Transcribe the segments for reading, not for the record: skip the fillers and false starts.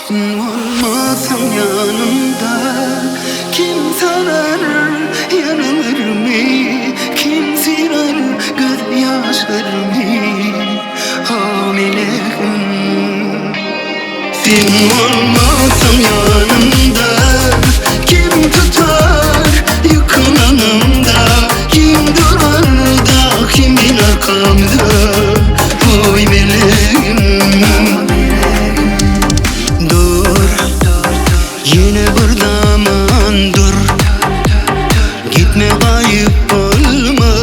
Sen olmasan yanımda kim sarar yaralarımı, kim siler gözyaşlarımı? Hamileyim. Sen olmasan yanımda kim tutar yıkılanımda, kim durar da kimin arkamda? Oy meleğim, yine bir zaman dur, gitme kayıp olma.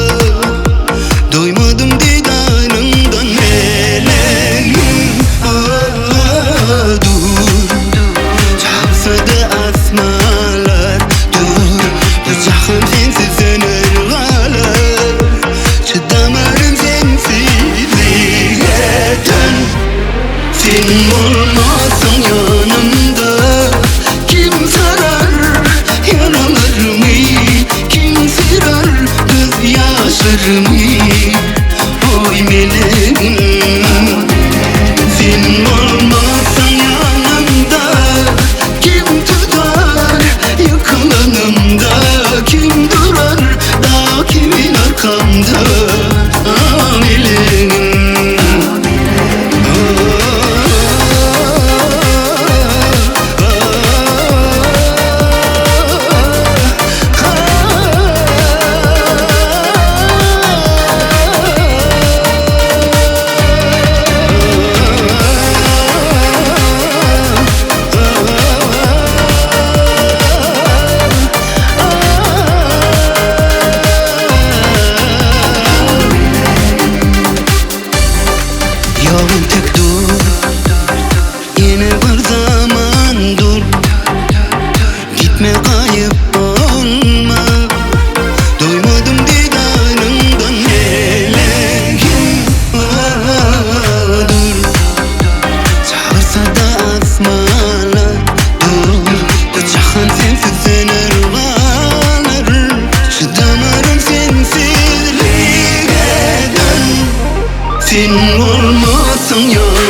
Doymadım didarından meleğim. Dur, çarpsa da asmalar. Dur, bıçakım sensiz söner kalar. Çıdamarım sensizliğe dön. Sen olmasan yanımda kim sarar yaralarımı, kim siler gözyaşlarımı? Oy meleğim. Sen olmasan yanımda kim tutar yıkılanımda, kim durar da kimin arkamda? Ah meleğim. Yolun tek dur, yine bir zaman dur, gitme kayıp olma. Doymadım didarından meleğim. Dur, çağırsa da asmalar. Dur, bıçakın sensiz söner kalar. Çıdamarım sensizliğe dön. Sen olmasan ya